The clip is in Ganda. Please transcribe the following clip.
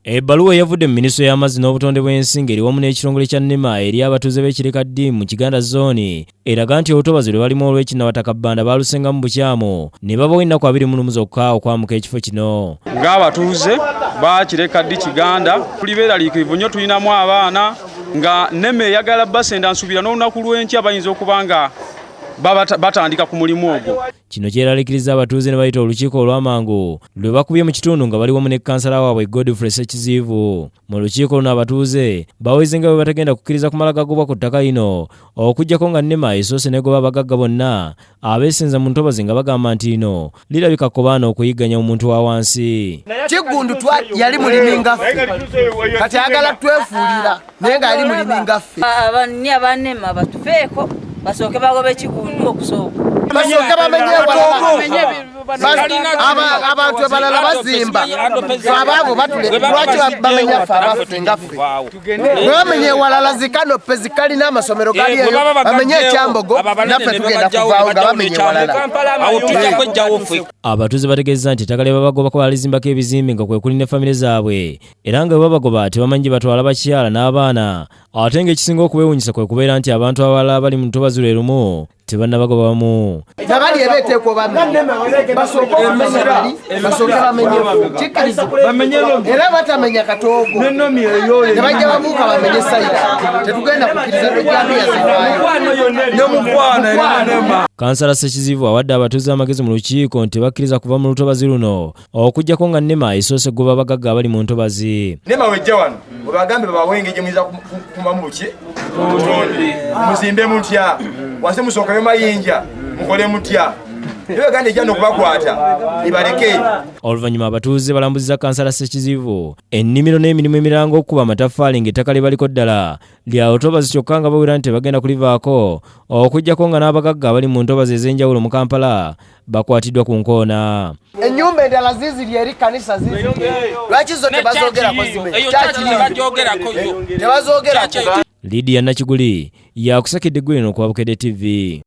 Ebbaluwa yavudde mu Minisitule y'Amazzi n'Obutonde bw'Ensi eri wamu n'ekitongole kya NEMA eri abatuuze b'Ekireka mu Kiganda Zone eraga nti olutobazi lwe balimu olw'ekinnabataka Bbanda baalusenga mu bukyamu ne babawo ennaku 21 zokka okwamuka ekifo kino. Ng'abatuuze ba Kireka Kiganda tuli beeraliikirivu nnyo, tulinamu abaana nga NEMA eyagala basenda nsuubira n'olunaku lw'enkya bayinza okuba nga batandika ku mulimu ogwo. Kino kyeraliikiriza abatuuze ne bayita olukiiko olw'amangu lwe bakubye mu kitundu nga bali wamu ne kansala waabwe Godfrey Ssekiziivu. Mu lukiiko luno abatuuze baweze nga bwe batagenda kukkiriza kumala gagobwa ku ttaka lino okuggyako nga NEMA esoose n'egoba abagagga bonna abeesenza mu ntobazi nga bagamba nti lino lirabika kobaana okuyigganya omuntu wa wansi. Kiggundu yali mulimi ngaffe kati ayagala twefuulira naye nga yali mulimi ngaffe. Abanni aba NEMA batufeeko basooke bagobe Kiggundu okusooka. Basooke bamenye abantu abalala bazimba abaabo batule lwaki bamenya ffe abaffe ngaffe bamenye walala zikanoppe zikalina amasomero gali eyo bamenye ekyambogo naffe tugenda kuvaawo nga bamenye walala. Abatuuze bategeeza nti ettaka lye babagobako balizimbako ebizimbe nga kwe kuli ne famire zaabwe era nga bwe babagoba tebamanyi gye batwala bakyala n'abaana ate ng'ekisinga okubeewuunyisa kwe kubeera nti abantu abalala bali mu ntobazi lwe lumu tebannabagobamu. Nabali ebeeteekwa bamenye basooke bamenye kikkirizibwa era batamenya katoogo ne bajja babuuka bamenye sayira tetugenda kukkiriza ejjambiya zivaayo. Kansala Ssekiziivu awadde abatuuze amagezi mu lukiiko nti bakkiriza kuva mu lutobazi luno okuggyako nga NEMA esoose goba abagagga abali mu ntobazi. NEMA wejja wano webagambe babawenge gye muyinza kumamu buki muzimbe mutya wase musookayo mayinja mukole mutya ebaganda ejja n'okubakwata ibaleke. Oluvannyuma abatuuze balambuziza kansala Ssekiziivu ennimiro n'emirimu emirala ng'okukuba amataffaali ng'ettaka lye baliko ddala lya lutobazi kyokka nga bawera nti tebagenda kulivaako okuggyako nga n'abagagga abali mu ntobazi ez'enjawulo mu Kampala bakwatiddwa ku nkoona. Ennyumba endala ziziri eri kanisa ziziri lwaki zo tebazoogerako Lydia Nakiguli yakusakidde eggulu lino ku Bukedde TV.